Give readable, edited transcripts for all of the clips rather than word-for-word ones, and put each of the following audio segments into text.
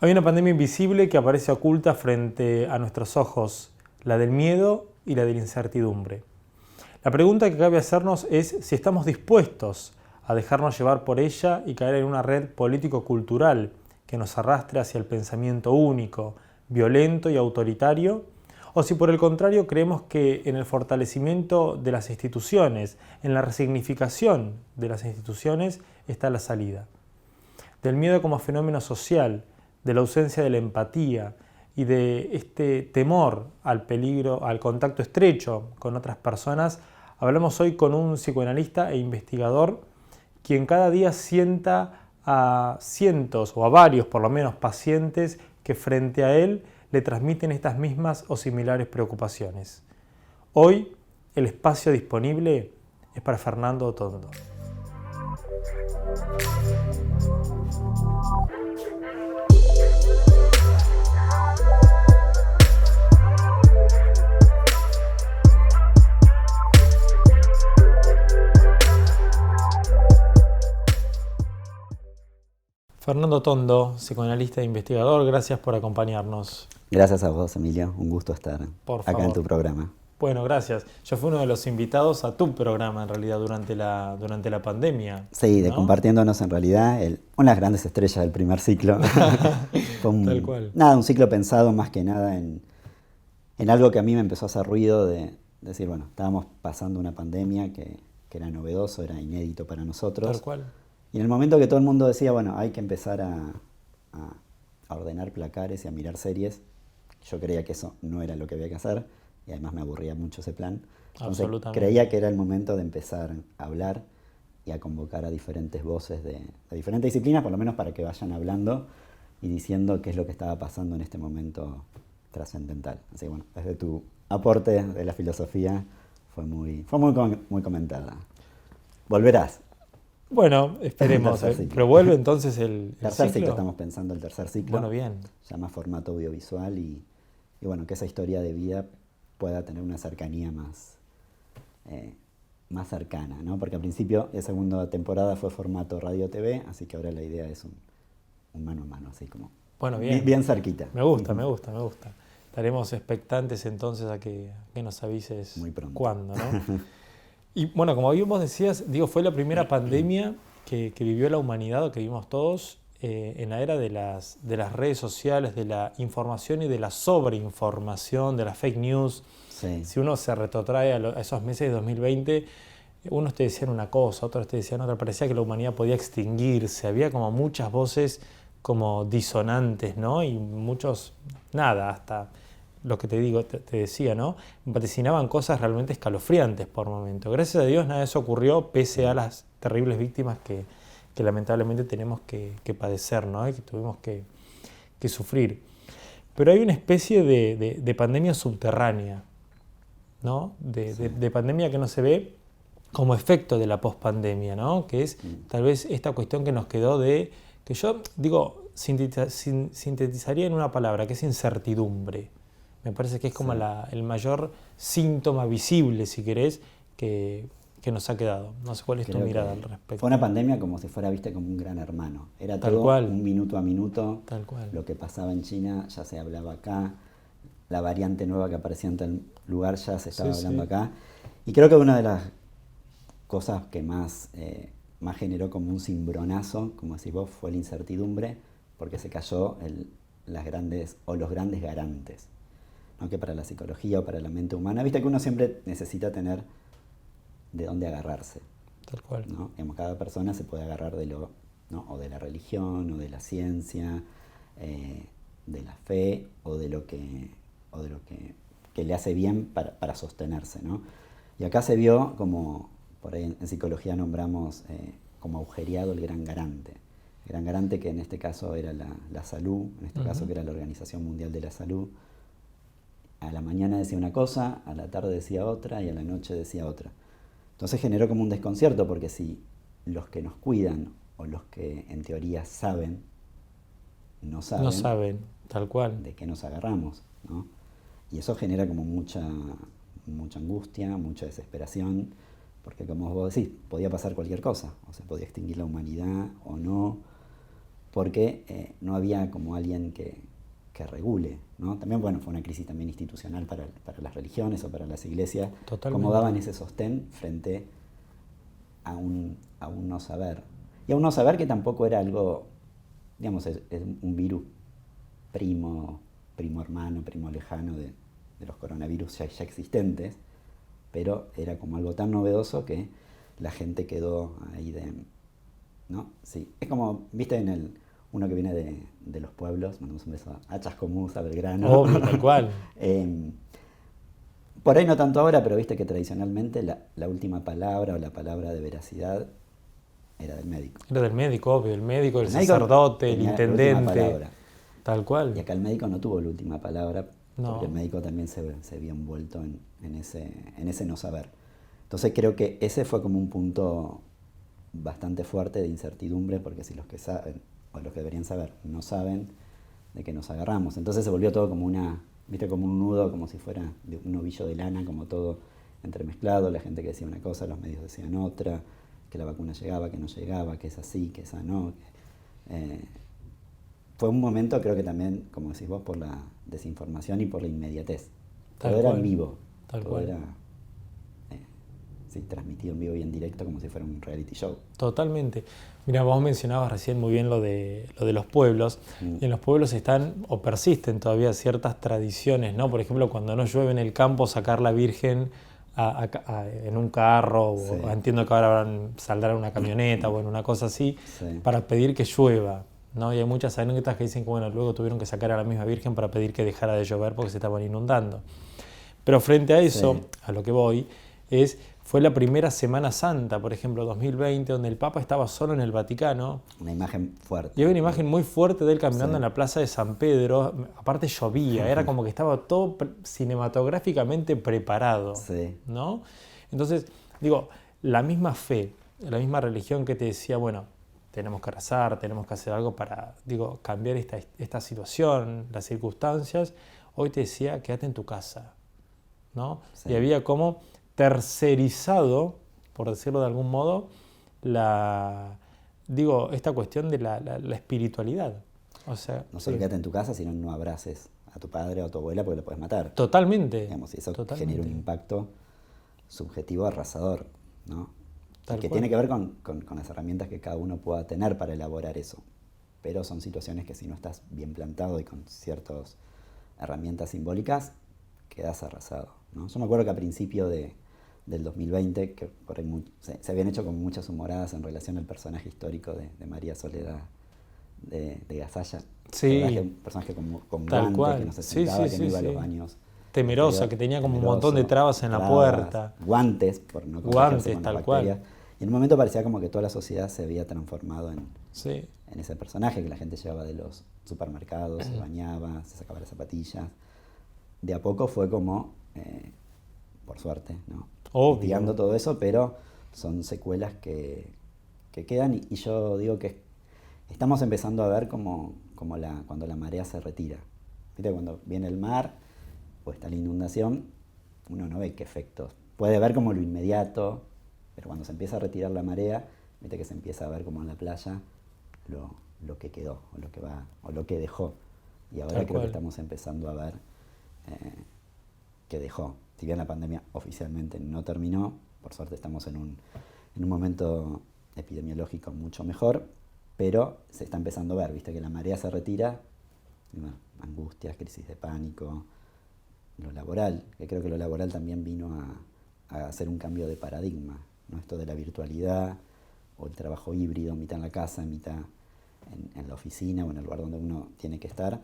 Hay una pandemia invisible que aparece oculta frente a nuestros ojos, la del miedo y la de la incertidumbre. La pregunta que cabe hacernos es si estamos dispuestos a dejarnos llevar por ella y caer en una red político-cultural que nos arrastre hacia el pensamiento único, violento y autoritario, o si por el contrario creemos que en el fortalecimiento de las instituciones, en la resignificación de las instituciones, está la salida. Del miedo como fenómeno social, de la ausencia de la empatía y de este temor al peligro, al contacto estrecho con otras personas, hablamos hoy con un psicoanalista e investigador quien cada día sienta a cientos o a varios, por lo menos, pacientes que frente a él le transmiten estas mismas o similares preocupaciones. Hoy, el espacio disponible es para Fernando Tondo. Fernando Tondo, psicoanalista e investigador, gracias por acompañarnos. Gracias a vos, Emilio. Un gusto estar Por acá favor. en tu programa. Bueno, gracias. Yo fui uno de los invitados a tu programa, en realidad, durante la pandemia. Sí, ¿no? compartiéndonos en realidad una de las grandes estrellas del primer ciclo. Fue Tal cual. un ciclo pensado más que nada en algo que a mí me empezó a hacer ruido de decir, bueno, estábamos pasando una pandemia que era novedoso, era inédito para nosotros. Tal cual. Y en el momento que todo el mundo decía, bueno, hay que empezar a ordenar placares y a mirar series, yo creía que eso no era lo que había que hacer, y además me aburría mucho ese plan. Entonces creía que era el momento de empezar a hablar y a convocar a diferentes voces de diferentes disciplinas, por lo menos para que vayan hablando y diciendo qué es lo que estaba pasando en este momento trascendental. Así que bueno, desde tu aporte de la filosofía fue muy comentada. Volverás. Bueno, esperemos. Pero vuelve entonces el tercer ciclo. Estamos pensando el tercer ciclo. Bueno, bien. Ya más formato audiovisual y bueno, que esa historia de vida pueda tener una cercanía más cercana, ¿no? Porque al principio la segunda temporada fue formato radio-TV, así que ahora la idea es un mano a mano, así como bueno, bien cerquita. Me gusta. Estaremos expectantes entonces a que nos avises muy pronto. Cuándo, ¿no? Y bueno, como bien vos decías, fue la primera pandemia que vivió la humanidad o que vivimos todos en la era de las redes sociales, de la información y de la sobreinformación, de las fake news. Sí. Si uno se retrotrae a esos meses de 2020, unos te decían una cosa, otros te decían otra, parecía que la humanidad podía extinguirse, había como muchas voces como disonantes, ¿no? Y muchos, hasta lo que te decía, ¿no? Vaticinaban cosas realmente escalofriantes por momentos. Gracias a Dios nada de eso ocurrió, pese a las terribles víctimas que lamentablemente tenemos que padecer, ¿no? Y que tuvimos que sufrir. Pero hay una especie de pandemia subterránea, ¿no? De pandemia que no se ve como efecto de la pospandemia, ¿no? Que es tal vez esta cuestión que nos quedó que yo digo, sintetizaría en una palabra, que es incertidumbre. Me parece que es como el mayor síntoma visible, si querés, que nos ha quedado. No sé cuál es tu mirada al respecto. Fue una pandemia como si fuera, viste, como un gran hermano. Era Tal todo cual. Un minuto a minuto. Tal cual. Lo que pasaba en China ya se hablaba acá. La variante nueva que aparecía en tal lugar ya se estaba hablando acá. Y creo que una de las cosas que más generó como un cimbronazo, como decís vos, fue la incertidumbre, porque se cayó los grandes garantes, ¿no? Que para la psicología o para la mente humana, viste que uno siempre necesita tener de dónde agarrarse. Tal cual. ¿No? Cada persona se puede agarrar ¿no? O de la religión, o de la ciencia, de la fe, o de lo que le hace bien para sostenerse, ¿no? Y acá se vio como, por ahí en psicología nombramos como agujereado el gran garante. El gran garante que en este caso era la salud, en este caso que era la Organización Mundial de la Salud. A la mañana decía una cosa, a la tarde decía otra y a la noche decía otra. Entonces generó como un desconcierto, porque si los que nos cuidan o los que en teoría saben, no saben, tal cual, de qué nos agarramos, ¿no? Y eso genera como mucha angustia, mucha desesperación, porque como vos decís, podía pasar cualquier cosa, o se podía extinguir la humanidad o no, porque no había como alguien que regule, ¿no? También, bueno, fue una crisis también institucional para las religiones o para las iglesias. Totalmente. Cómo daban ese sostén frente a un no saber. Y a un no saber que tampoco era algo, digamos, es un virus primo hermano, primo lejano de los coronavirus ya existentes, pero era como algo tan novedoso que la gente quedó ahí ¿no? Sí, es como, viste, uno que viene de los pueblos, mandamos un beso a Chascomús, a Belgrano. Obvio, tal cual. Por ahí no tanto ahora, pero viste que tradicionalmente la última palabra o la palabra de veracidad era del médico. Era del médico, obvio, el médico, el médico sacerdote, el tenía la última intendente. palabra. Tal cual. Y acá el médico no tuvo la última palabra, No. porque el médico también se vio envuelto en ese no saber. Entonces creo que ese fue como un punto bastante fuerte de incertidumbre, porque si los que saben, o los que deberían saber, no saben, de qué nos agarramos. Entonces se volvió todo como como un nudo, como si fuera un ovillo de lana, como todo entremezclado, la gente que decía una cosa, los medios decían otra, que la vacuna llegaba, que no llegaba, que es así, que esa no. Fue un momento, creo que también, como decís vos, por la desinformación y por la inmediatez. Todo era en vivo. Todo era transmitido en vivo y en directo como si fuera un reality show. Totalmente. Mira, vos mencionabas recién muy bien lo de los pueblos. Y en los pueblos están o persisten todavía ciertas tradiciones, ¿no? Por ejemplo, cuando no llueve en el campo, sacar la Virgen en un carro, Sí. o entiendo que ahora saldrá una camioneta o en una cosa así, para pedir que llueva, ¿no? Y hay muchas anécdotas que dicen que bueno, luego tuvieron que sacar a la misma Virgen para pedir que dejara de llover porque se estaban inundando. Pero frente a eso, a lo que voy, fue la primera Semana Santa, por ejemplo, 2020, donde el Papa estaba solo en el Vaticano. Una imagen fuerte. Y había una imagen muy fuerte de él caminando en la plaza de San Pedro. Aparte llovía, era como que estaba todo cinematográficamente preparado, ¿no? Entonces, digo, la misma fe, la misma religión que te decía, bueno, tenemos que rezar, tenemos que hacer algo para, cambiar esta situación, las circunstancias, hoy te decía, quédate en tu casa, ¿no? Y había como tercerizado, por decirlo de algún modo, esta cuestión de la espiritualidad. O sea, no solo quédate en tu casa, sino no abraces a tu padre o a tu abuela porque lo puedes matar. Totalmente. Digamos, y eso totalmente. genera un impacto subjetivo arrasador, ¿no? Que tiene que ver con las herramientas que cada uno pueda tener para elaborar eso. Pero son situaciones que si no estás bien plantado y con ciertas herramientas simbólicas, quedas arrasado, ¿no? Yo me acuerdo que a principio del 2020, que por ahí se habían hecho como muchas humoradas en relación al personaje histórico de María Soledad de Gasalla. Sí. Un personaje con guante, que no se sentaba, que no iba a los baños. Temerosa, que tenía como un montón de trabas en la puerta. Guantes, por no contagiarse con las bacterias. Cual. Y en un momento parecía como que toda la sociedad se había transformado en ese personaje, que la gente llevaba de los supermercados, se bañaba, se sacaba las zapatillas. De a poco fue como, por suerte, ¿no? Mitigando todo eso, pero son secuelas que quedan y yo digo que estamos empezando a ver como cuando la marea se retira. ¿Viste? Cuando viene el mar o está la inundación, uno no ve qué efectos. Puede ver como lo inmediato, pero cuando se empieza a retirar la marea, viste que se empieza a ver como en la playa lo que quedó, o lo que dejó. Y ahora creo que estamos empezando a ver que dejó. Si bien la pandemia oficialmente no terminó, por suerte estamos en un momento epidemiológico mucho mejor, pero se está empezando a ver, viste que la marea se retira, angustias, crisis de pánico, lo laboral, que creo que lo laboral también vino a hacer un cambio de paradigma, ¿no? Esto de la virtualidad o el trabajo híbrido, mitad en la casa, mitad en la oficina o en el lugar donde uno tiene que estar,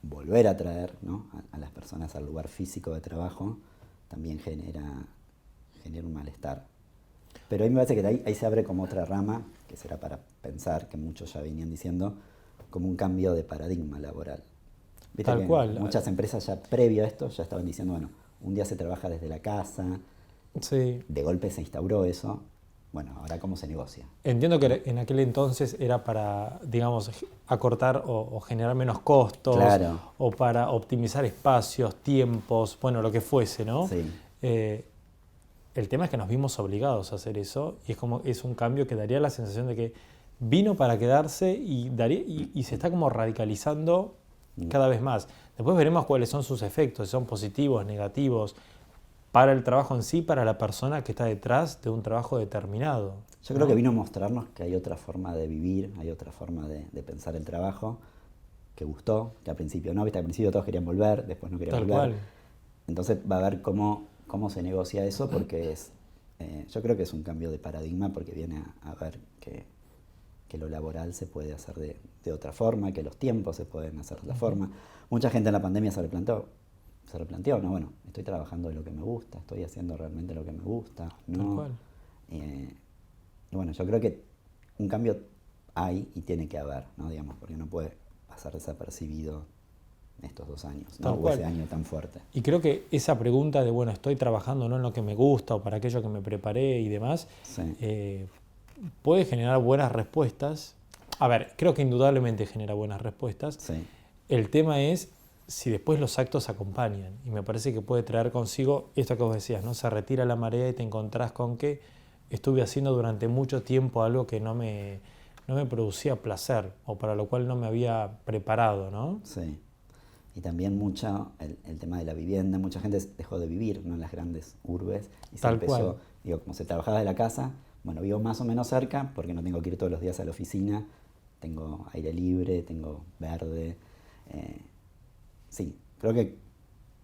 volver a traer, ¿no? a las personas al lugar físico de trabajo también genera un malestar. Pero a mí me parece que ahí se abre como otra rama, que será para pensar, que muchos ya venían diciendo, como un cambio de paradigma laboral. ¿Viste? Tal cual. Muchas empresas ya previo a esto ya estaban diciendo, bueno, un día se trabaja desde la casa, de golpe se instauró eso. Bueno, ahora ¿cómo se negocia? Entiendo que en aquel entonces era para, digamos, acortar o generar menos costos, claro, o para optimizar espacios, tiempos, bueno, lo que fuese, ¿no? Sí. El tema es que nos vimos obligados a hacer eso y es un cambio que daría la sensación de que vino para quedarse y se está como radicalizando cada vez más. Después veremos cuáles son sus efectos, si son positivos, negativos, para el trabajo en sí, para la persona que está detrás de un trabajo determinado. Yo creo que vino a mostrarnos que hay otra forma de vivir, hay otra forma de pensar el trabajo, que gustó, que al principio no, viste, al principio todos querían volver, después no querían volver. Tal cual. Entonces va a ver cómo se negocia eso, porque yo creo que es un cambio de paradigma, porque viene a ver que lo laboral se puede hacer de otra forma, que los tiempos se pueden hacer de otra forma. Mucha gente en la pandemia se replanteó, no, bueno, estoy trabajando de lo que me gusta, estoy haciendo realmente lo que me gusta, ¿no? Tal cual. Y bueno, yo creo que un cambio hay y tiene que haber, ¿no? Digamos, porque no puede pasar desapercibido estos 2 años, ¿no? O ese año tan fuerte. Y creo que esa pregunta de, bueno, estoy trabajando no en lo que me gusta o para aquello que me preparé y demás, Sí. Puede generar buenas respuestas. A ver, creo que indudablemente genera buenas respuestas. Sí. El tema es si después los actos acompañan. Y me parece que puede traer consigo esto que vos decías, ¿no? Se retira la marea y te encontrás con que estuve haciendo durante mucho tiempo algo que no me producía placer o para lo cual no me había preparado, ¿no? Sí. Y también mucho el tema de la vivienda. Mucha gente dejó de vivir, ¿no?, en las grandes urbes y se empezó, digo, como se trabajaba de la casa, bueno, vivo más o menos cerca porque no tengo que ir todos los días a la oficina, tengo aire libre, tengo verde. Sí, creo que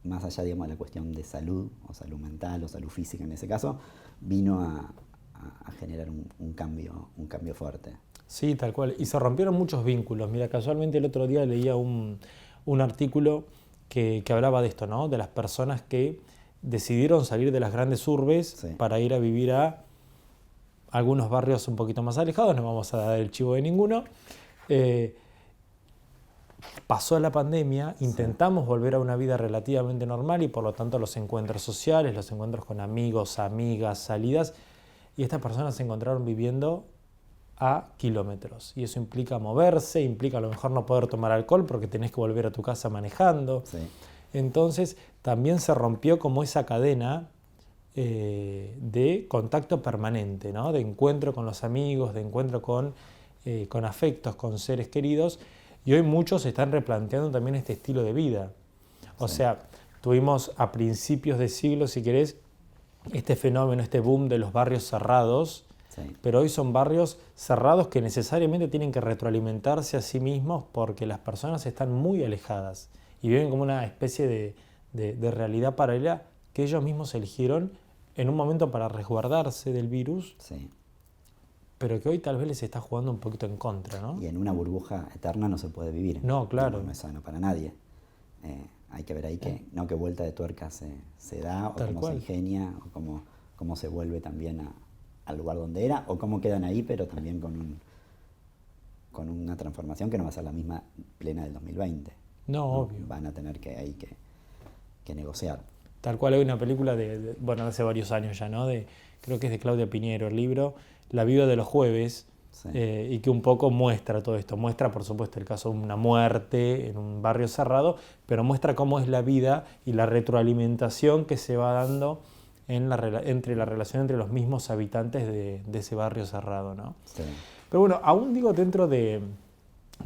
más allá, digamos, de la cuestión de salud, o salud mental, o salud física en ese caso, vino a generar un cambio fuerte. Sí, tal cual. Y se rompieron muchos vínculos. Mira, casualmente el otro día leía un artículo que hablaba de esto, ¿no? De las personas que decidieron salir de las grandes urbes Sí. para ir a vivir a algunos barrios un poquito más alejados, no vamos a dar el chivo de ninguno. Pasó la pandemia, intentamos volver a una vida relativamente normal y por lo tanto los encuentros sociales, los encuentros con amigos, amigas, salidas, y estas personas se encontraron viviendo a kilómetros. Y eso implica moverse, implica a lo mejor no poder tomar alcohol porque tenés que volver a tu casa manejando. Sí. Entonces también se rompió como esa cadena de contacto permanente, ¿no? De encuentro con los amigos, de encuentro con afectos, con seres queridos. Y hoy muchos están replanteando también este estilo de vida. O sea, tuvimos a principios de siglo, si querés, este fenómeno, este boom de los barrios cerrados, Sí. pero hoy son barrios cerrados que necesariamente tienen que retroalimentarse a sí mismos porque las personas están muy alejadas y viven como una especie de realidad paralela que ellos mismos eligieron en un momento para resguardarse del virus, Sí. pero que hoy tal vez les está jugando un poquito en contra, ¿no? Y en una burbuja eterna no se puede vivir. No, claro. No es sano para nadie. Hay que ver ahí qué vuelta de tuerca se da, o Tal cómo cual. se ingenia, o cómo se vuelve también al lugar donde era, o cómo quedan ahí, pero también con una transformación que no va a ser la misma plena del 2020. No, obvio. Van a tener que negociar. Tal cual, hay una película de hace varios años ya, ¿no? Creo que es de Claudia Piñero, el libro La vida de los jueves, Sí. Y que un poco muestra todo esto. Muestra, por supuesto, el caso de una muerte en un barrio cerrado, pero muestra cómo es la vida y la retroalimentación que se va dando entre la relación entre los mismos habitantes de ese barrio cerrado, ¿no? Sí. Pero bueno, aún digo dentro de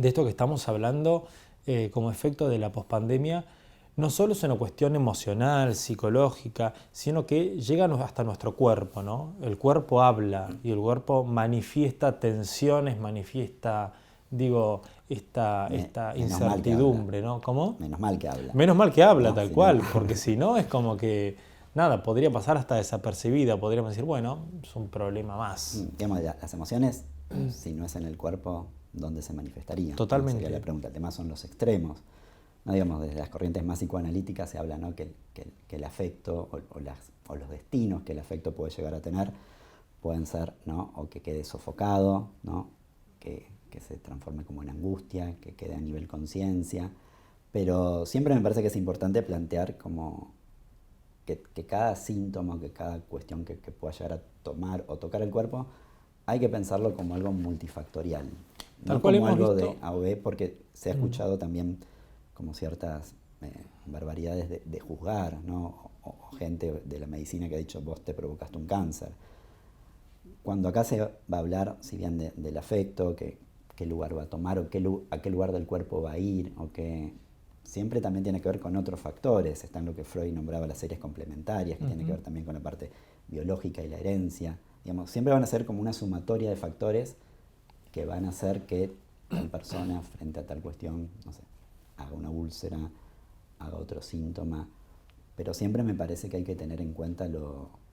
esto que estamos hablando, como efecto de la pospandemia, no solo es una cuestión emocional, psicológica, sino que llega hasta nuestro cuerpo, ¿no? El cuerpo habla y el cuerpo manifiesta tensiones, manifiesta, esta incertidumbre, ¿no? ¿Cómo? Menos mal que habla. Menos mal que habla, No, tal si cual, no. porque si no es como que, nada, podría pasar hasta desapercibida, podríamos decir, bueno, es un problema más. Digamos, las emociones, si no es en el cuerpo, ¿dónde se manifestarían? Totalmente. Sería la pregunta. El tema son los extremos. No, digamos, desde las corrientes más psicoanalíticas se habla, ¿no?, que el afecto o los destinos que el afecto puede llegar a tener pueden ser, ¿no?, o que quede sofocado, ¿no?, que se transforme como en angustia, que quede a nivel conciencia. Pero siempre me parece que es importante plantear como que cada síntoma, que cada cuestión que pueda llegar a tomar o tocar el cuerpo, hay que pensarlo como algo multifactorial. Tal No cual como hemos algo visto. de A o B, porque se ha escuchado también como ciertas barbaridades de juzgar, ¿no? O gente de la medicina que ha dicho, vos te provocaste un cáncer. cuando acá se va a hablar, si bien del afecto, qué lugar va a tomar o a qué lugar del cuerpo va a ir, o que siempre también tiene que ver con otros factores. Está en lo que Freud nombraba las series complementarias, que tiene que ver también con la parte biológica y la herencia. Digamos, siempre van a ser como una sumatoria de factores que van a hacer que tal persona frente a tal cuestión, no sé, haga una úlcera, haga otro síntoma. Pero siempre me parece que hay que tener en cuenta lo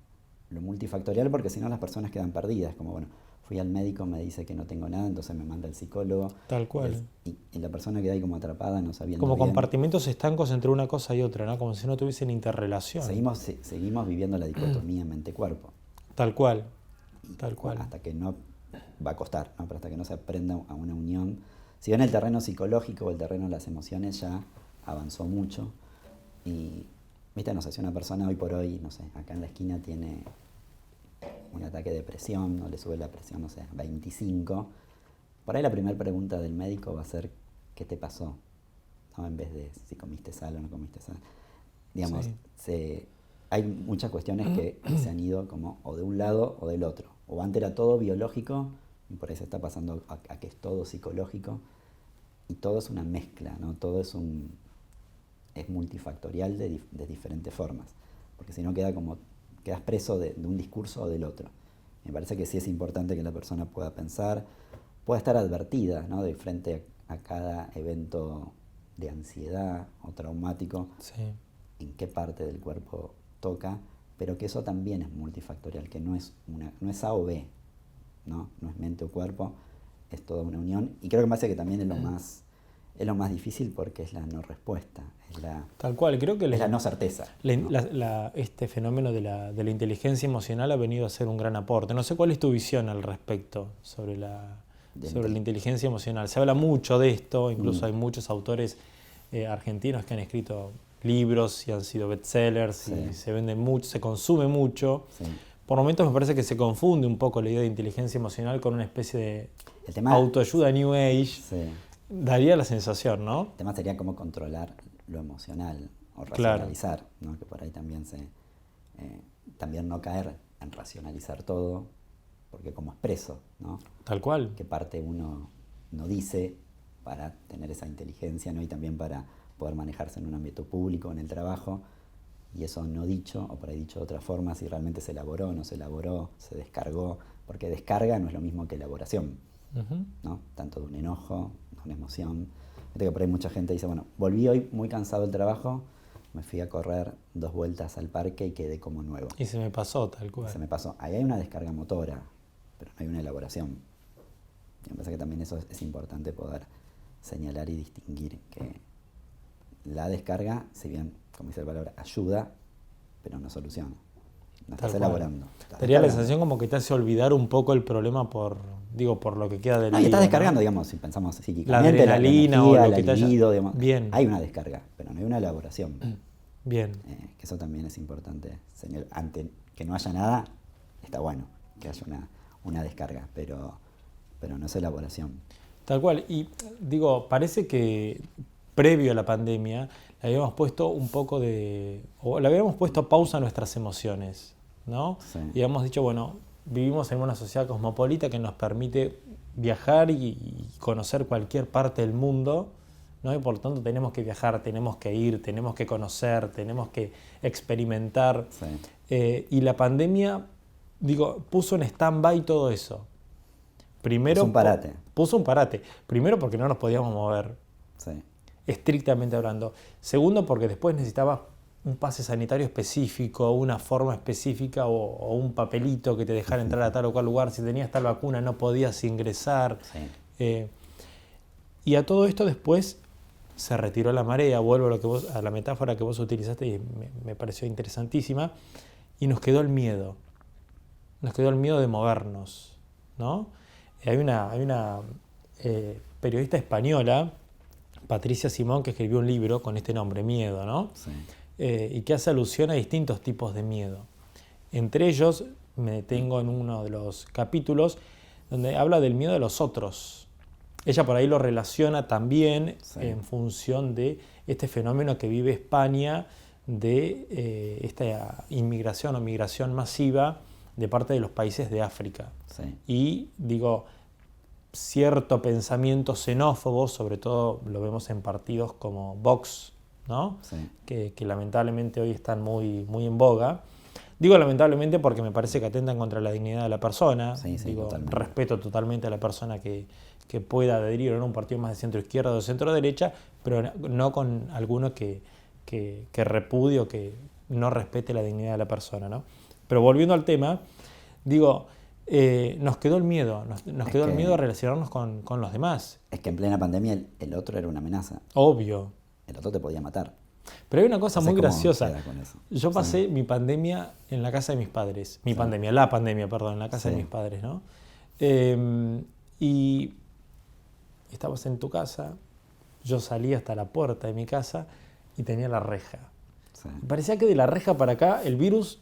multifactorial, porque si no las personas quedan perdidas, como bueno, fui al médico, me dice que no tengo nada, entonces me manda el psicólogo. Tal cual. Y la persona queda ahí como atrapada, no sabiendo como bien. compartimentos estancos entre una cosa y otra, ¿no? Como si no tuviesen interrelación. Seguimos viviendo la dicotomía mente-cuerpo. Tal cual. Hasta que no va a costar, ¿no? Pero hasta que no se aprenda a una unión. Si bien el terreno psicológico o el terreno de las emociones ya avanzó mucho, y viste, no sé, si una persona hoy por hoy, no sé, acá en la esquina tiene un ataque de presión, o le sube la presión, no sé, 25, por ahí la primera pregunta del médico va a ser ¿qué te pasó? ¿No? En vez de si comiste sal o no comiste sal. Digamos, hay muchas cuestiones que se han ido como o de un lado o del otro. O antes era todo biológico y por ahí se está pasando a que es todo psicológico, y todo es una mezcla, ¿no? Todo es multifactorial de diferentes formas, porque si no quedas preso de un discurso o del otro. Me parece que sí es importante que la persona pueda pensar, pueda estar advertida, ¿no? De frente a cada evento de ansiedad o traumático, en qué parte del cuerpo toca, pero que eso también es multifactorial, que no es A o B, ¿no? No es mente o cuerpo, es toda una unión, y creo que me parece que también es lo más difícil, porque es la no respuesta, tal cual, creo que es la no certeza. Este fenómeno de la inteligencia emocional ha venido a ser un gran aporte. No sé cuál es tu visión al respecto sobre la inteligencia emocional. Se habla mucho de esto, incluso hay muchos autores argentinos que han escrito libros y han sido bestsellers, y se venden mucho, se consume mucho. Por momentos me parece que se confunde un poco la idea de inteligencia emocional con una especie de autoayuda New Age. Daría la sensación, ¿no? El tema sería cómo controlar lo emocional o racionalizar, ¿no? Que por ahí también también no caer en racionalizar todo, porque como expreso, ¿no? Tal cual. ¿Qué parte uno no dice para tener esa inteligencia, ¿no? Y también para poder manejarse en un ámbito público, en el trabajo, y eso no dicho, o por ahí dicho de otra forma, si realmente se elaboró, no se elaboró, se descargó, porque descarga no es lo mismo que elaboración, ¿no? Tanto de un enojo, de una emoción. Fíjate que por ahí mucha gente dice, bueno, volví hoy muy cansado del trabajo, me fui a correr 2 vueltas al parque y quedé como nuevo. Y se me pasó, tal cual. Se me pasó. Ahí hay una descarga motora, pero no hay una elaboración. Y me parece que también eso es importante poder señalar y distinguir, que la descarga, si bien, como dice la palabra, ayuda, pero no soluciona. No estás elaborando. Daría la sensación como que te hace olvidar un poco el problema por lo que queda del día. Y estás descargando, digamos, si pensamos psíquicamente, la adrenalina, la energía, o lo que la libido, digamos, bien. Hay una descarga, pero no hay una elaboración. Bien. Que eso también es importante. Ante que no haya nada, está bueno que haya una descarga, pero no es elaboración. Tal cual. Y digo, parece que previo a la pandemia le habíamos puesto le habíamos puesto pausa a nuestras emociones, ¿no? Y habíamos dicho, bueno, vivimos en una sociedad cosmopolita que nos permite viajar y conocer cualquier parte del mundo, ¿no? Y por lo tanto tenemos que viajar, tenemos que ir, tenemos que conocer, tenemos que experimentar. Y la pandemia, puso en stand-by todo eso. Primero, puso un parate. Primero porque no nos podíamos mover, estrictamente hablando. Segundo, porque después necesitaba un pase sanitario específico, una forma específica o un papelito que te dejara entrar a tal o cual lugar. Si tenías tal vacuna no podías ingresar. Y a todo esto después se retiró la marea. Vuelvo a la metáfora que vos utilizaste y me pareció interesantísima. Y nos quedó el miedo. Nos quedó el miedo de movernos, ¿no? Hay una periodista española, Patricia Simón, que escribió un libro con este nombre, Miedo, ¿no? Y que hace alusión a distintos tipos de miedo. Entre ellos, me detengo en uno de los capítulos donde habla del miedo de los otros. Ella por ahí lo relaciona también en función de este fenómeno que vive España de esta inmigración o migración masiva de parte de los países de África. Sí. Y digo, cierto pensamiento xenófobo, sobre todo lo vemos en partidos como Vox, ¿no? Sí. Que lamentablemente hoy están muy, muy en boga. Digo lamentablemente porque me parece que atentan contra la dignidad de la persona. Sí, Digo, totalmente. respeto totalmente a la persona que pueda adherir o no a un partido más de centro izquierda o de centro derecha, pero no con alguno que repudie o que no respete la dignidad de la persona, ¿no? Pero volviendo al tema, digo, nos quedó el miedo, nos quedó el miedo a relacionarnos con los demás. Es que en plena pandemia el otro era una amenaza. Obvio. El otro te podía matar. Pero hay una cosa muy graciosa. Con eso. Yo pasé mi pandemia en la casa de mis padres. La pandemia, perdón, en la casa de mis padres, ¿no? Y estabas en tu casa, yo salí hasta la puerta de mi casa y tenía la reja. Sí. Parecía que de la reja para acá el virus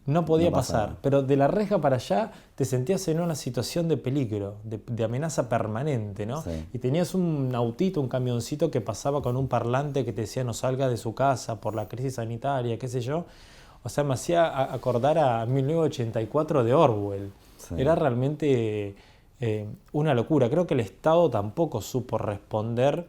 no podía pasar, pasaba. pero de la reja para allá te sentías en una situación de peligro, de amenaza permanente, ¿no? Sí. Y tenías un autito, un camioncito que pasaba con un parlante que te decía no salga de su casa por la crisis sanitaria, qué sé yo. O sea, me hacía acordar a 1984 de Orwell. Sí. Era realmente una locura. Creo que el Estado tampoco supo responder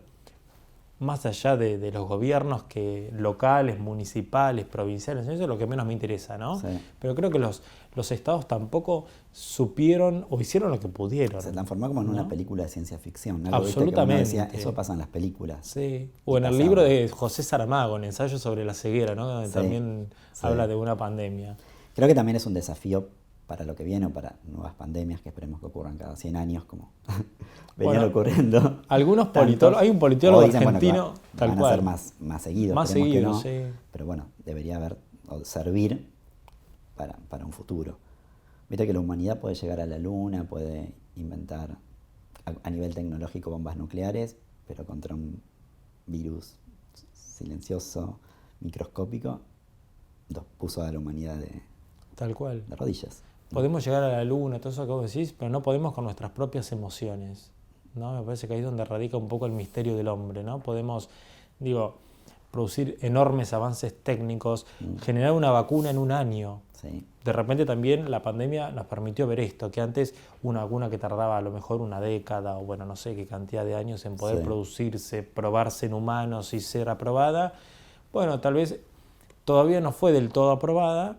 más allá de los gobiernos locales, municipales, provinciales. Eso es lo que menos me interesa, ¿no? Sí. Pero creo que los estados tampoco supieron o hicieron lo que pudieron. Se transformó como en ¿no? una película de ciencia ficción. Algo, Absolutamente. ¿viste? Que uno decía, eso pasa en las películas. Sí. O en el libro de José Saramago, en Ensayo sobre la ceguera, ¿no? Donde también habla de una pandemia. Creo que también es un desafío para lo que viene o para nuevas pandemias que esperemos que ocurran cada 100 años, como venían ocurriendo. Algunos politólogos, hay un politólogo dicen, argentino, tal van cual. a ser más seguidos. Más seguidos, sí. Pero bueno, debería haber o servir para un futuro. Viste que la humanidad puede llegar a la luna, puede inventar a nivel tecnológico bombas nucleares, pero contra un virus silencioso, microscópico, puso a la humanidad tal cual. de rodillas. Podemos llegar a la luna, todo eso que vos decís, pero no podemos con nuestras propias emociones, ¿no? Me parece que ahí es donde radica un poco el misterio del hombre, ¿no? Podemos, producir enormes avances técnicos, generar una vacuna en un año. Sí. De repente también la pandemia nos permitió ver esto, que antes una vacuna que tardaba a lo mejor una década o bueno, no sé qué cantidad de años en poder producirse, probarse en humanos y ser aprobada, bueno, tal vez todavía no fue del todo aprobada,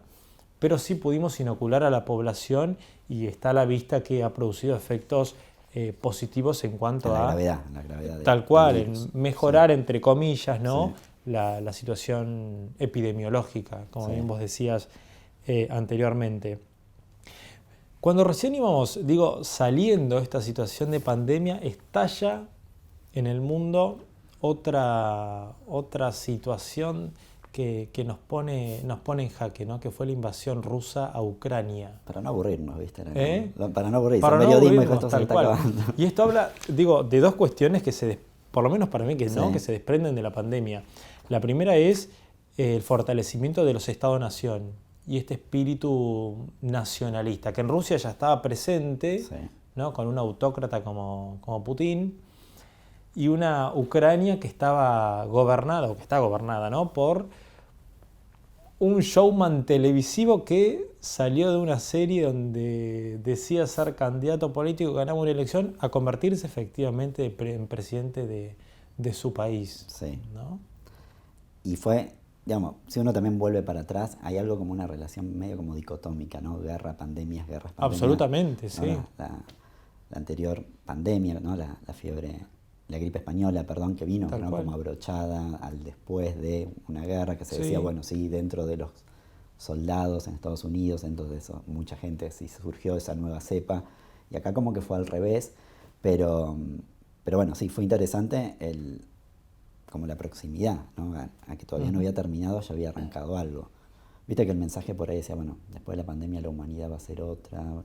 pero sí pudimos inocular a la población y está a la vista que ha producido efectos positivos en cuanto la a gravedad tal cual, del en virus. mejorar, entre comillas, ¿no? Sí. La situación epidemiológica, como bien vos decías anteriormente. Cuando recién íbamos, saliendo de esta situación de pandemia, estalla en el mundo otra situación que nos pone en jaque, ¿no? Que fue la invasión rusa a Ucrania. Para no aburrirnos, ¿viste? Para no aburrirnos. Para no periodismo aburrirnos, y esto se tal está cual. acabando. Y esto habla, de dos cuestiones que por lo menos para mí que se desprenden de la pandemia. La primera es el fortalecimiento de los Estados-nación y este espíritu nacionalista, que en Rusia ya estaba presente, ¿no? Con un autócrata como Putin, y una Ucrania que estaba gobernada, o que está gobernada, ¿no? Por un showman televisivo que salió de una serie donde decía ser candidato político, ganaba una elección, a convertirse efectivamente en presidente de su país. Sí. ¿No? Y fue, si uno también vuelve para atrás, hay algo como una relación medio como dicotómica, ¿no? Guerras, pandemias. Absolutamente, ¿no? sí. La anterior pandemia, ¿no? La fiebre, la gripe española, perdón, que vino, ¿no? Como abrochada al después de una guerra que se decía, bueno, sí, dentro de los soldados en Estados Unidos, dentro de eso, mucha gente sí surgió esa nueva cepa, y acá como que fue al revés, pero bueno, sí, fue interesante como la proximidad, ¿no? A que todavía no había terminado, ya había arrancado algo. Viste que el mensaje por ahí decía, bueno, después de la pandemia la humanidad va a ser otra, ¿no?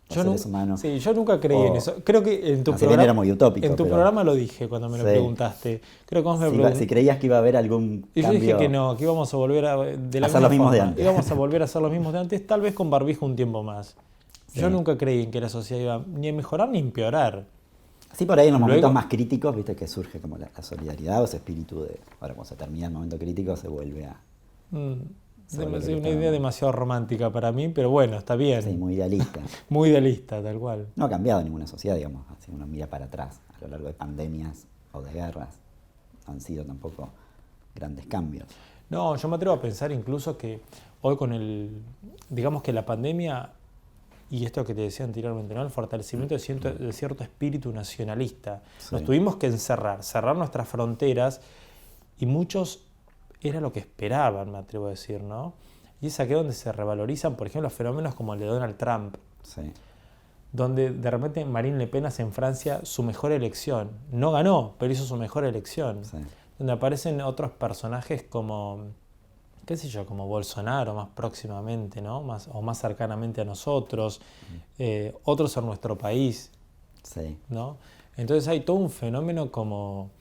Seres humanos. Sí, yo nunca creí en eso. Creo que en tu programa era muy utópico. En tu programa lo dije cuando me lo preguntaste. Creo que vos me preguntaste. Si creías que iba a haber algún cambio. Y yo dije que no, que íbamos a volver a hacer los mismos de antes. Íbamos a volver a hacer los mismos de antes, tal vez con barbijo un tiempo más. Sí. Yo nunca creí en que la sociedad iba ni a mejorar ni a empeorar. Sí, por ahí en los momentos más críticos, viste que surge como la solidaridad o ese espíritu de, ahora cuando se termina el momento crítico se vuelve a Una idea demasiado romántica para mí, pero bueno, está bien. Sí, muy idealista. Muy idealista, tal cual. No ha cambiado ninguna sociedad, digamos, si uno mira para atrás, a lo largo de pandemias o de guerras, no han sido tampoco grandes cambios. No, yo me atrevo a pensar incluso que hoy digamos que la pandemia, y esto que te decía anteriormente, ¿no? El fortalecimiento de cierto espíritu nacionalista. Sí. Nos tuvimos que cerrar nuestras fronteras, y muchos era lo que esperaban, me atrevo a decir, ¿no? Y es aquí donde se revalorizan, por ejemplo, fenómenos como el de Donald Trump, sí, donde de repente Marine Le Pen hace en Francia su mejor elección. No ganó, pero hizo su mejor elección. Sí. Donde aparecen otros personajes como, qué sé yo, como Bolsonaro más próximamente, ¿no? Más cercanamente a nosotros, otros en nuestro país, sí, ¿no? Entonces hay todo un fenómeno como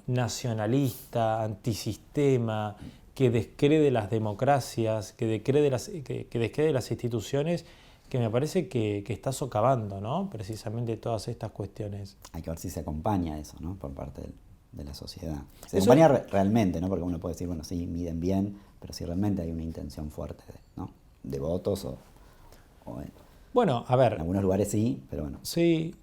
nacionalista, antisistema, que descree las democracias, que descree las instituciones, que me parece que está socavando, ¿no? Precisamente todas estas cuestiones. Hay que ver si se acompaña eso, ¿no? Por parte de la sociedad. Se acompaña realmente, ¿no? Porque uno puede decir, bueno, sí, miden bien, pero si realmente hay una intención fuerte, ¿no? De votos o bueno, a ver. En algunos lugares sí, pero bueno. Sí,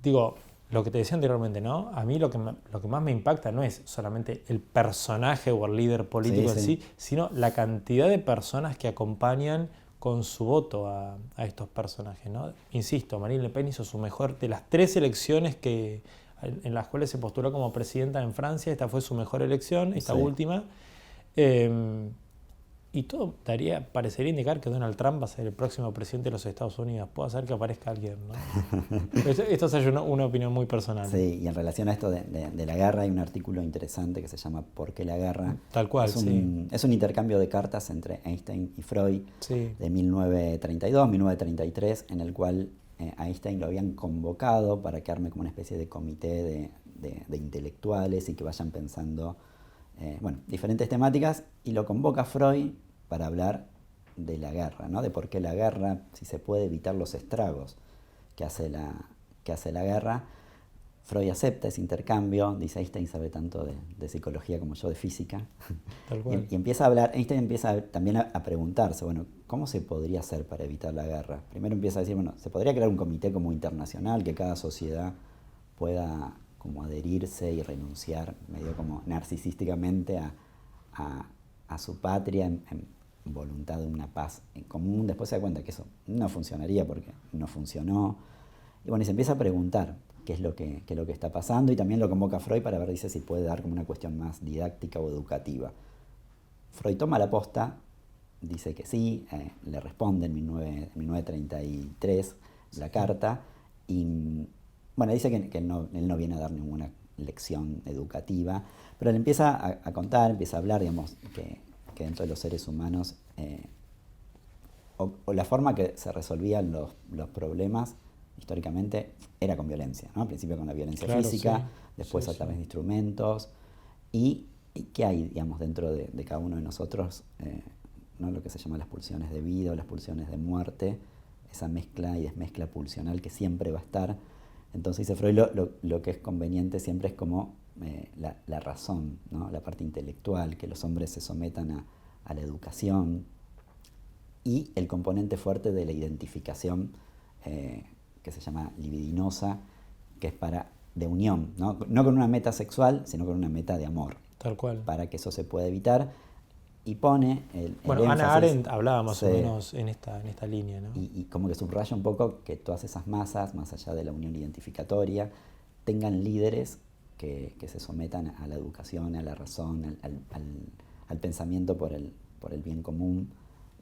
digo, lo que te decía anteriormente, ¿no? A mí lo que más me impacta no es solamente el personaje o el líder político en sí, sino la cantidad de personas que acompañan con su voto a estos personajes, ¿no? Insisto, Marine Le Pen hizo su mejor, de las 3 elecciones en las cuales se postuló como presidenta en Francia, esta fue su mejor elección, esta última. Y todo parecería indicar que Donald Trump va a ser el próximo presidente de los Estados Unidos. Puede ser que aparezca alguien, ¿no? Esto es una opinión muy personal. Sí, y en relación a esto de la guerra hay un artículo interesante que se llama ¿Por qué la guerra? Tal cual, es un intercambio de cartas entre Einstein y Freud de 1932, 1933, en el cual a Einstein lo habían convocado para que arme como una especie de comité de intelectuales y que vayan pensando diferentes temáticas, y lo convoca Freud para hablar de la guerra, ¿no? De por qué la guerra, si se puede evitar los estragos que hace la guerra. Freud acepta ese intercambio, dice Einstein sabe tanto de psicología como yo de física. Tal cual. Y empieza a hablar, Einstein empieza también a preguntarse, bueno, ¿cómo se podría hacer para evitar la guerra? Primero empieza a decir, bueno, se podría crear un comité como internacional que cada sociedad pueda como adherirse y renunciar medio como narcisísticamente a su patria en voluntad de una paz en común. Después se da cuenta que eso no funcionaría porque no funcionó. Y bueno, y se empieza a preguntar qué es lo que está pasando, y también lo convoca Freud para ver, dice, si puede dar como una cuestión más didáctica o educativa. Freud toma la posta, dice que sí, le responde en 1933 la carta, y bueno, dice que él no viene a dar ninguna lección educativa, pero él empieza a contar, empieza a hablar, digamos, que dentro de los seres humanos, o la forma que se resolvían los problemas históricamente era con violencia, ¿no? Al principio con la violencia física, después a través de instrumentos, y qué hay, digamos, dentro de cada uno de nosotros, ¿no? Lo que se llama las pulsiones de vida o las pulsiones de muerte, esa mezcla y desmezcla pulsional que siempre va a estar. Entonces dice Freud, lo que es conveniente siempre es como la razón, ¿no? La parte intelectual, que los hombres se sometan a la educación, y el componente fuerte de la identificación, que se llama libidinosa, que es de unión, ¿no? No con una meta sexual, sino con una meta de amor. Tal cual. Para que eso se pueda evitar. Y pone el énfasis, Hannah Arendt hablaba más o menos en esta línea, ¿no? Y como que subraya un poco que todas esas masas, más allá de la unión identificatoria, tengan líderes que se sometan a la educación, a la razón, al pensamiento por el bien común.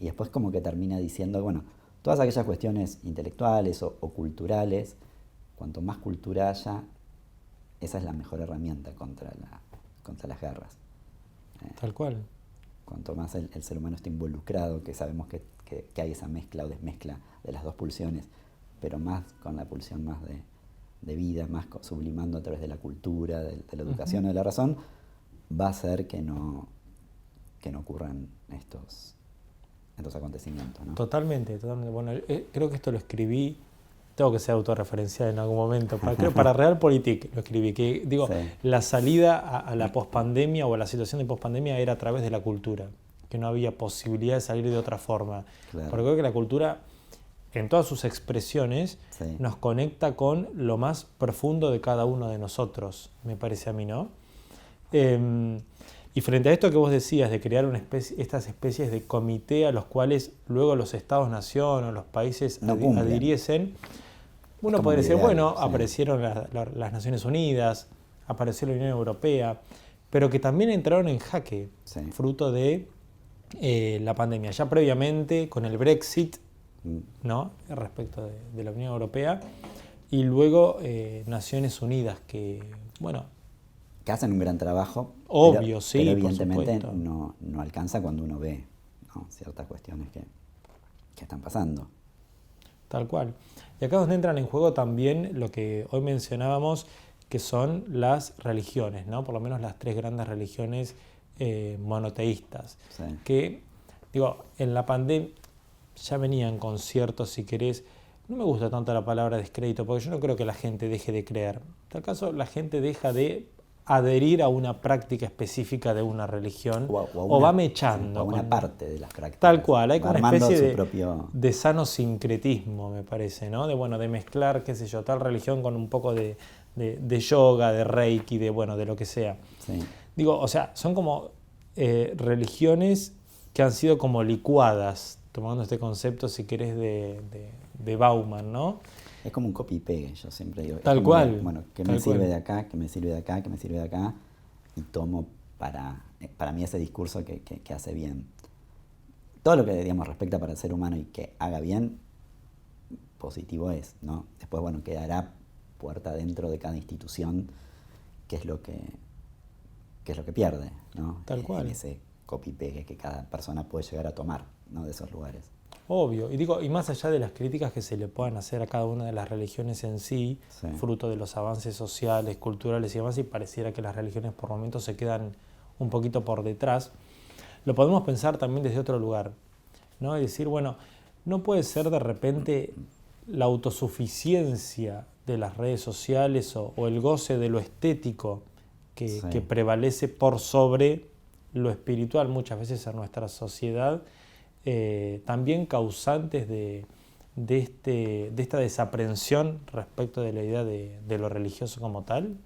Y después como que termina diciendo, bueno, todas aquellas cuestiones intelectuales o culturales, cuanto más cultura haya, esa es la mejor herramienta contra las guerras. Tal cual. Cuanto más el ser humano está involucrado, que sabemos que hay esa mezcla o desmezcla de las dos pulsiones, pero más con la pulsión más de vida, más sublimando a través de la cultura, de la educación o de la razón, va a hacer que no ocurran estos acontecimientos, ¿no? Totalmente. Bueno, creo que esto lo escribí, tengo que ser autorreferencial en algún momento, para Realpolitik lo escribí, que digo, la salida a la pospandemia o a la situación de pospandemia era a través de la cultura, que no había posibilidad de salir de otra forma. Claro. Porque creo que la cultura, en todas sus expresiones, Sí. nos conecta con lo más profundo de cada uno de nosotros, me parece a mí, ¿no? Y frente a esto que vos decías, de crear estas especies de comité a los cuales luego los estados-nación o los países No cumplen. adhiriesen, uno como podría decir, ideal, bueno, sí. aparecieron las Naciones Unidas, apareció la Unión Europea, pero que también entraron en jaque, Sí. fruto de la pandemia. Ya previamente, con el Brexit, ¿no? Respecto de la Unión Europea, y luego Naciones Unidas, que, bueno, Que hacen un gran trabajo, obvio, sí, pero por evidentemente supuesto. no alcanza cuando uno ve, ¿no?, ciertas cuestiones que están pasando. Tal cual. Y acá es donde entran en juego también lo que hoy mencionábamos, que son las religiones, ¿no? Por lo menos las 3 grandes religiones monoteístas. Sí. Que, digo, en la pandemia ya venían con ciertos, si querés, no me gusta tanto la palabra descrédito, porque yo no creo que la gente deje de creer. En tal caso, la gente deja de adherir a una práctica específica de una religión o va mechando. O a una con- parte de las prácticas. Tal cual, hay Va como una armando especie su propio... de sano sincretismo, me parece, ¿no? De mezclar, qué sé yo, tal religión con un poco de yoga, de reiki, de lo que sea. Sí. Digo, o sea, son como religiones que han sido como licuadas, tomando este concepto, si querés, de Bauman, ¿no? Es como un copy y pegue, yo siempre digo. Tal Es como cual, que, bueno, que tal me sirve cual. de acá, que me sirve de acá, que me sirve de acá, y tomo para mí ese discurso que hace bien. Todo lo que, digamos, respecta para el ser humano y que haga bien, positivo es, ¿no? Después, bueno, quedará puerta dentro de cada institución, que es lo que pierde, ¿no? Tal cual. En ese copy y pegue que cada persona puede llegar a tomar, ¿no?, de esos lugares. Obvio, y más allá de las críticas que se le puedan hacer a cada una de las religiones en sí, Sí. fruto de los avances sociales, culturales y demás, y pareciera que las religiones por momentos se quedan un poquito por detrás, lo podemos pensar también desde otro lugar, ¿no? Y decir, bueno, no puede ser de repente la autosuficiencia de las redes sociales o el goce de lo estético Sí. que prevalece por sobre lo espiritual muchas veces en nuestra sociedad, también causantes de esta desaprensión respecto de la idea de lo religioso como tal.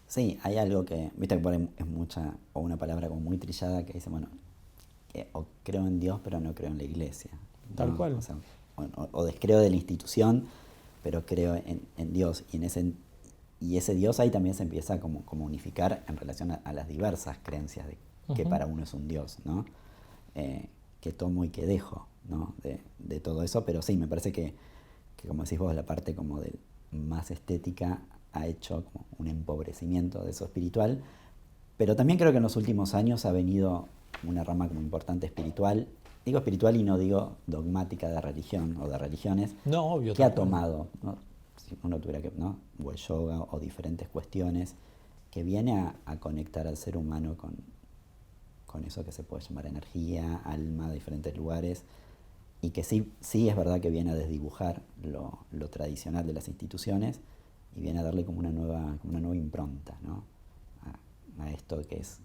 Sí, hay algo que, viste que por ahí es mucha, o una palabra como muy trillada que dice, bueno, o creo en Dios pero no creo en la iglesia, ¿no? Tal cual. O sea, o descreo de la institución, pero creo en Dios. Y ese Dios ahí también se empieza como unificar en relación a las diversas creencias de que Ujú. para uno es un Dios, ¿no? Que tomo y que dejo, ¿no?, de todo eso, pero sí, me parece que como decís vos, la parte como de más estética ha hecho como un empobrecimiento de eso espiritual, pero también creo que en los últimos años ha venido una rama como importante espiritual, digo espiritual y no digo dogmática de religión o de religiones, No, obvio. que ha tal cual. tomado, ¿no?, si uno tuviera que, ¿no?, o el yoga o diferentes cuestiones, que viene a conectar al ser humano con eso que se puede llamar energía, alma, de diferentes lugares, y que sí es verdad que viene a desdibujar lo tradicional de las instituciones y viene a darle como una nueva impronta, ¿no?, a esto que es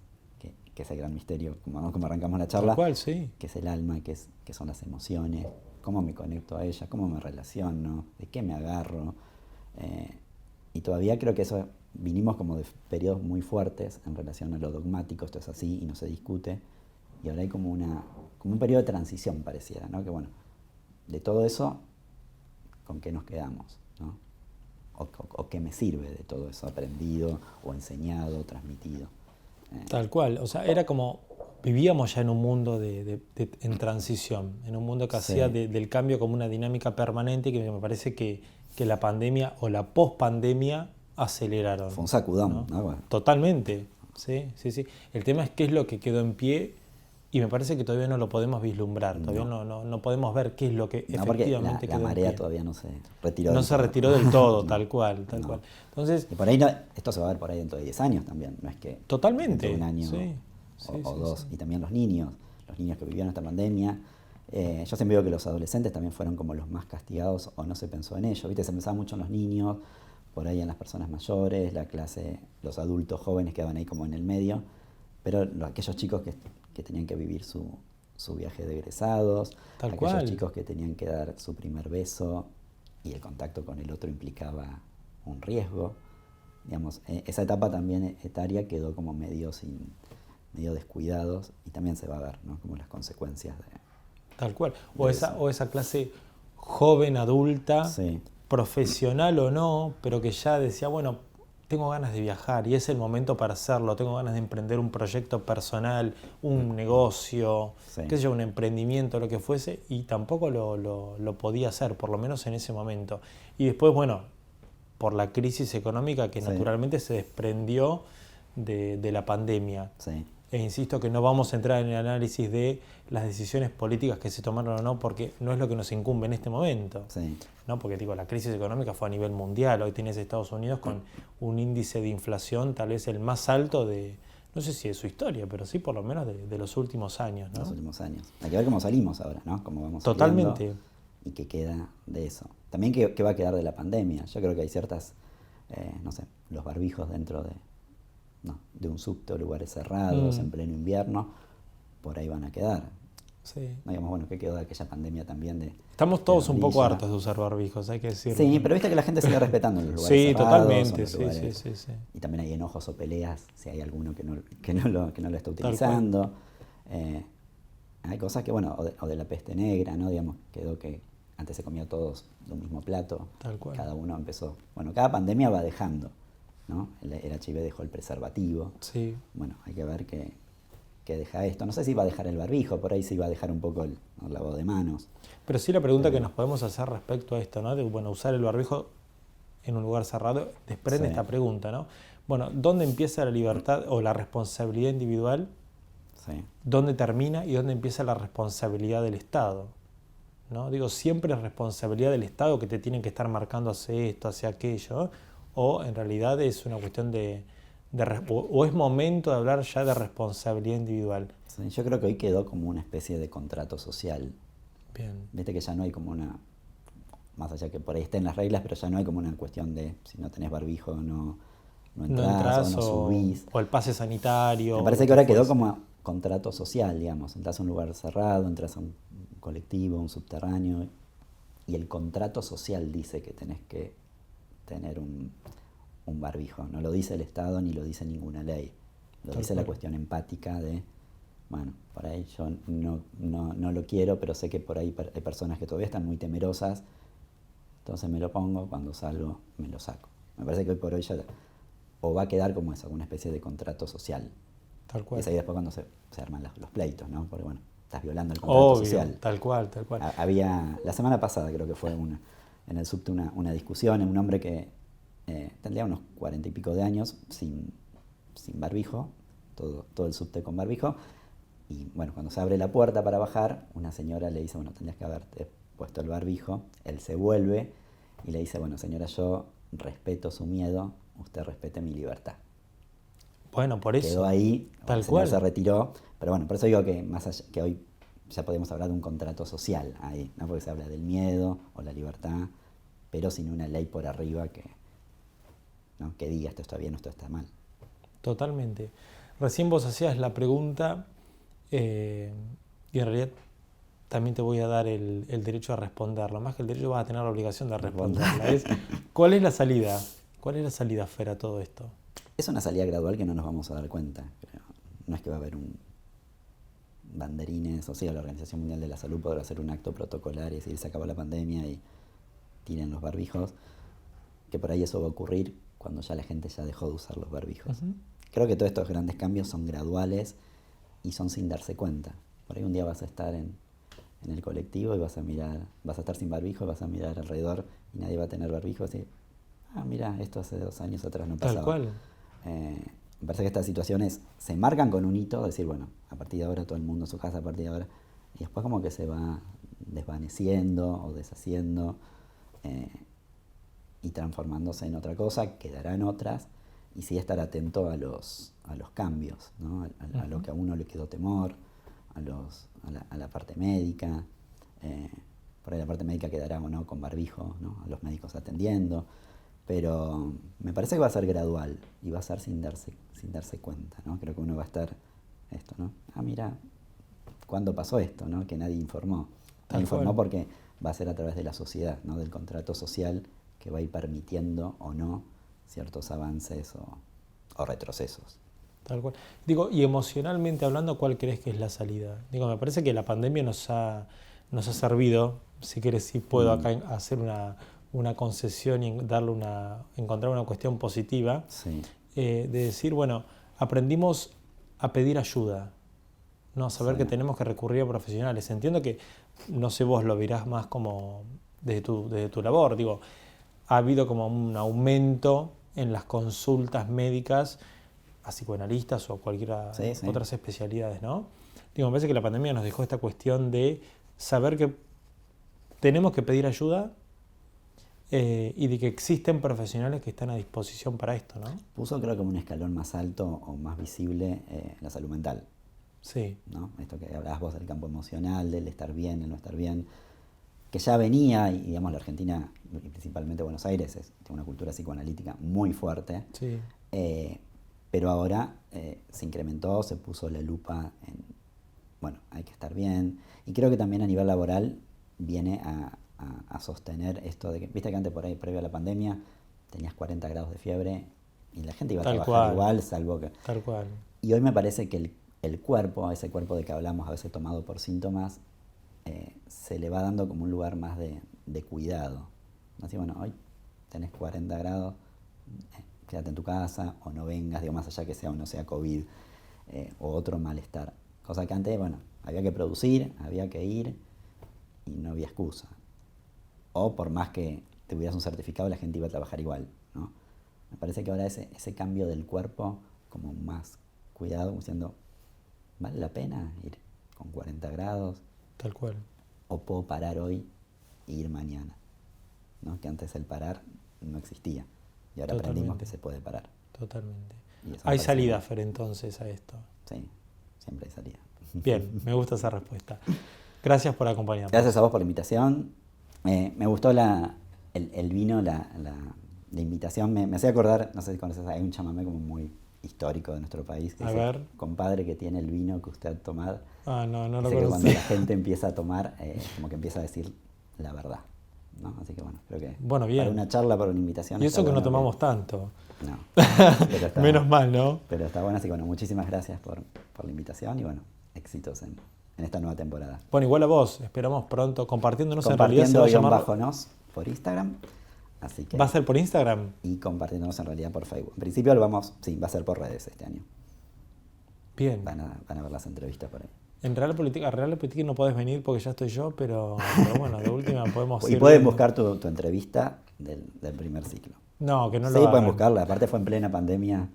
el gran misterio, como arrancamos la charla, Tal cual, sí. que es el alma, que son las emociones, cómo me conecto a ellas, cómo me relaciono, de qué me agarro. Y todavía creo que eso vinimos como de periodos muy fuertes en relación a lo dogmático, esto es así y no se discute, y ahora hay como un periodo de transición pareciera, ¿no?, que bueno, de todo eso, ¿con qué nos quedamos?, ¿no? O qué me sirve de todo eso aprendido o enseñado, transmitido. Tal cual. O sea, era como vivíamos ya en un mundo en transición, en un mundo que Sí. hacía del cambio como una dinámica permanente que me parece que la pandemia o la pospandemia aceleraron. Fue un sacudón, ¿no? Bueno. Totalmente. Sí. El tema es qué es lo que quedó en pie y me parece que todavía no lo podemos vislumbrar, todavía no podemos ver qué es lo que No, porque efectivamente la quedó en marea pie. todavía no se retiró. No del se todo. retiró del todo, No. tal cual. No. Entonces, Y por ahí esto se va a ver por ahí dentro de 10 años también, no es que totalmente. dentro de un año Sí, o sí, dos. sí. Y también los niños que vivieron esta pandemia. Yo siempre digo que los adolescentes también fueron como los más castigados o no se pensó en ellos, ¿viste? Se pensaba mucho en los niños, por ahí en las personas mayores, la clase, los adultos jóvenes quedaban ahí como en el medio, pero aquellos chicos que tenían que vivir su viaje de egresados, Tal aquellos cual. chicos que tenían que dar su primer beso y el contacto con el otro implicaba un riesgo. Digamos, esa etapa también etaria quedó como medio descuidados y también se va a ver, ¿no? Como las consecuencias Tal cual. de eso. O esa clase joven, adulta, Sí, profesional o no, pero que ya decía, bueno, tengo ganas de viajar y es el momento para hacerlo, tengo ganas de emprender un proyecto personal, un negocio, sí, qué sé yo, un emprendimiento, lo que fuese, y tampoco lo podía hacer, por lo menos en ese momento. Y después, bueno, por la crisis económica que sí, naturalmente se desprendió de la pandemia. sí, E insisto que no vamos a entrar en el análisis de las decisiones políticas que se tomaron o no, porque no es lo que nos incumbe en este momento. sí, ¿No? Porque digo, la crisis económica fue a nivel mundial. Hoy tienes Estados Unidos con un índice de inflación tal vez el más alto de, no sé si de su historia, pero sí por lo menos de los últimos años, ¿no? los últimos años. Hay que ver cómo salimos ahora, ¿no? Cómo vamos saliendo Totalmente. y qué queda de eso. También qué va a quedar de la pandemia. Yo creo que hay ciertas, no sé, los barbijos dentro de un subte o lugares cerrados en pleno invierno, por ahí van a quedar. Sí. No digamos, bueno, ¿qué quedó de aquella pandemia también Estamos todos de un poco rodilla? hartos de usar barbijos, hay que decirlo. Sí, pero viste que la gente sigue respetando en los lugares Sí, cerrados, totalmente, en los sí, lugares- sí, sí, sí. Y también hay enojos o peleas si hay alguno que no lo está Tal cual. utilizando. Hay cosas que, bueno, o de la peste negra, ¿no? Digamos, quedó que antes se comía todos de un mismo plato. Tal cual. Cada uno empezó. Bueno, cada pandemia va dejando, ¿no? El HIV dejó el preservativo. Sí. Bueno, hay que ver qué deja esto. No sé si va a dejar el barbijo, por ahí sí va a dejar un poco el lavado de manos. Pero sí la pregunta que nos podemos hacer respecto a esto, ¿no? De, bueno, usar el barbijo en un lugar cerrado, desprende Sí. esta pregunta, ¿no? Bueno, ¿dónde empieza la libertad o la responsabilidad individual? Sí, ¿Dónde termina y dónde empieza la responsabilidad del Estado? ¿No? Digo, siempre es responsabilidad del Estado que te tienen que estar marcando hacia esto, hacia aquello, o en realidad es una cuestión o es momento de hablar ya de responsabilidad individual. sí. Yo creo que hoy quedó como una especie de contrato social. Bien. Viste que ya no hay como más allá que por ahí estén las reglas, pero ya no hay como una cuestión de si no tenés barbijo no No entrás entras o no subís. o el pase sanitario. Me o parece lo que ahora quedó fuese. como contrato social, digamos. Entras a un lugar cerrado, entras a un colectivo, un subterráneo, y el contrato social dice que tenés que tener un barbijo. No lo dice el Estado ni lo dice ninguna ley. Lo Tal dice la cual. cuestión empática de, bueno, por ahí yo no lo quiero, pero sé que por ahí hay personas que todavía están muy temerosas, entonces me lo pongo, cuando salgo me lo saco. Me parece que hoy por hoy ya o va a quedar como eso, una especie de contrato social. Tal Y cual. es ahí después cuando se arman los pleitos, ¿no? Porque bueno, estás violando el contrato Obvio, social. tal cual, tal cual. Había, la semana pasada creo que fue en el subte una discusión en un hombre que tendría unos 40 y pico de años, sin barbijo, todo el subte con barbijo, y bueno, cuando se abre la puerta para bajar, una señora le dice, bueno, tendrías que haberte puesto el barbijo. Él se vuelve y le dice, bueno, señora, yo respeto su miedo, usted respete mi libertad. Bueno, por eso. Quedó ahí, Tal el señor cual. se retiró, pero bueno, por eso digo que más allá, que hoy ya podemos hablar de un contrato social ahí, ¿no? Porque se habla del miedo o la libertad, pero sin una ley por arriba ¿no? que diga esto está bien o esto está mal. Totalmente. Recién vos hacías la pregunta y en realidad también te voy a dar el derecho a responderla. Más que el derecho vas a tener la obligación de responderla. ¿Cuál es la salida? ¿Cuál es la salida, Fer, a todo esto? Es una salida gradual que no nos vamos a dar cuenta, creo. No es que va a haber un banderines, o sea, la Organización Mundial de la Salud podrá hacer un acto protocolar y decir se acabó la pandemia y tiren los barbijos, que por ahí eso va a ocurrir cuando ya la gente ya dejó de usar los barbijos. Creo que todos estos grandes cambios son graduales y son sin darse cuenta. Por ahí un día vas a estar en el colectivo y vas a estar sin barbijo y vas a mirar alrededor y nadie va a tener barbijo y decir, mira, esto hace 2 años atrás no pasaba. Tal cual. Me parece que estas situaciones se marcan con un hito, decir, bueno, a partir de ahora todo el mundo en su casa, a partir de ahora, y después como que se va desvaneciendo o deshaciendo y transformándose en otra cosa, quedarán otras, y sí estar atento a los cambios, ¿no? A lo que a uno le quedó temor, a la parte médica, por ahí la parte médica quedará o no con barbijo, ¿no? A los médicos atendiendo, pero me parece que va a ser gradual y va a ser sin darse cuenta, ¿no? Creo que uno va a estar esto, ¿no? Ah, mira, ¿cuándo pasó esto, no? Que nadie informó. Tal Nadie informó cual. porque va a ser a través de la sociedad, ¿no? Del contrato social que va a ir permitiendo o no ciertos avances o retrocesos. Tal cual. Digo, y emocionalmente hablando, ¿cuál crees que es la salida? Digo, me parece que la pandemia nos ha servido, si quieres, si puedo acá hacer una concesión y encontrar una cuestión positiva, Sí, de decir, bueno, aprendimos a pedir ayuda, ¿no? Saber sí. que tenemos que recurrir a profesionales. Entiendo que, no sé, vos lo verás más como desde tu labor, digo, ha habido como un aumento en las consultas médicas a psicoanalistas o cualquiera Sí, sí. otras especialidades, ¿no? Digo, me parece que la pandemia nos dejó esta cuestión de saber que tenemos que pedir ayuda y de que existen profesionales que están a disposición para esto, ¿no? Puso, creo, como un escalón más alto o más visible la salud mental, Sí, ¿no? Esto que hablabas vos del campo emocional, del estar bien, el no estar bien, que ya venía, y digamos la Argentina, y principalmente Buenos Aires, tiene una cultura psicoanalítica muy fuerte, sí, pero ahora se incrementó, se puso la lupa en, bueno, hay que estar bien, y creo que también a nivel laboral viene a sostener esto de que, viste que antes por ahí, previo a la pandemia, tenías 40 grados de fiebre y la gente iba a tal trabajar cual, igual, salvo que... tal cual. Y hoy me parece que el cuerpo, ese cuerpo de que hablamos a veces tomado por síntomas, se le va dando como un lugar más de cuidado. Así, bueno, hoy tenés 40 grados, quédate en tu casa o no vengas, digo, más allá que sea o no sea COVID o otro malestar. Cosa que antes, bueno, había que producir, había que ir y no había excusa. O por más que tuvieras un certificado, la gente iba a trabajar igual, ¿no? Me parece que ahora ese cambio del cuerpo, como más cuidado, como diciendo, ¿vale la pena ir con 40 grados? Tal cual. ¿O puedo parar hoy e ir mañana? ¿No? Que antes el parar no existía. Y ahora aprendimos que se puede parar. Totalmente. Y eso me Hay parece salida, muy- Fer, entonces a esto. Sí, siempre hay salida. Bien, me gusta esa respuesta. Gracias por acompañarnos. Gracias a vos por la invitación. Me gustó el vino, la invitación. Me hacía acordar, no sé si conoces, hay un chamamé como muy histórico de nuestro país que A dice, ver. compadre que tiene el vino que usted ha tomado. Ah, no lo Dice que cuando conocí. la gente empieza a tomar, como que empieza a decir la verdad, ¿no? Así que bueno, creo que Bueno, bien. para una charla, para una invitación. Y está eso que no bueno tomamos tanto. No, pero está, Menos mal, ¿no? pero está bueno, así que bueno, muchísimas gracias por la invitación y bueno, éxitos en esta nueva temporada. Bueno, igual a vos. Esperamos pronto. Compartiéndonos en realidad se Compartiendo va a guión llamar... bajo nos por Instagram, así que... ¿Va a ser por Instagram? Y compartiéndonos en realidad por Facebook. En principio sí, va a ser por redes este año. Bien. Van a ver las entrevistas por ahí. En Real Política no podés venir porque ya estoy yo, pero bueno, de última podemos Y ir pueden viendo. buscar tu entrevista del primer ciclo. No, que no Sí, lo pueden hagan. buscarla. Aparte fue en plena pandemia.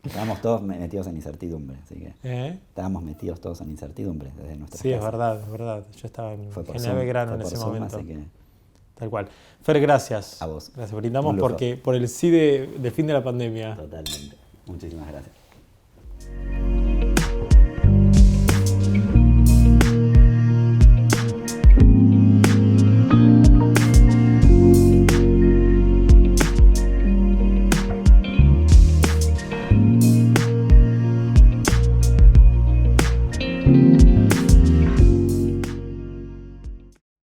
Estábamos todos metidos en incertidumbre. Así que ¿Eh? estábamos metidos todos en incertidumbre desde nuestras Sí, es casas. verdad, es verdad. Yo estaba en Fue por General Zoom, Belgrano fue en por ese Zoom, momento. así que Tal cual. Fer, gracias. a vos. Gracias. Brindamos Un lujo. por el sí de fin de la pandemia. Totalmente. Muchísimas gracias.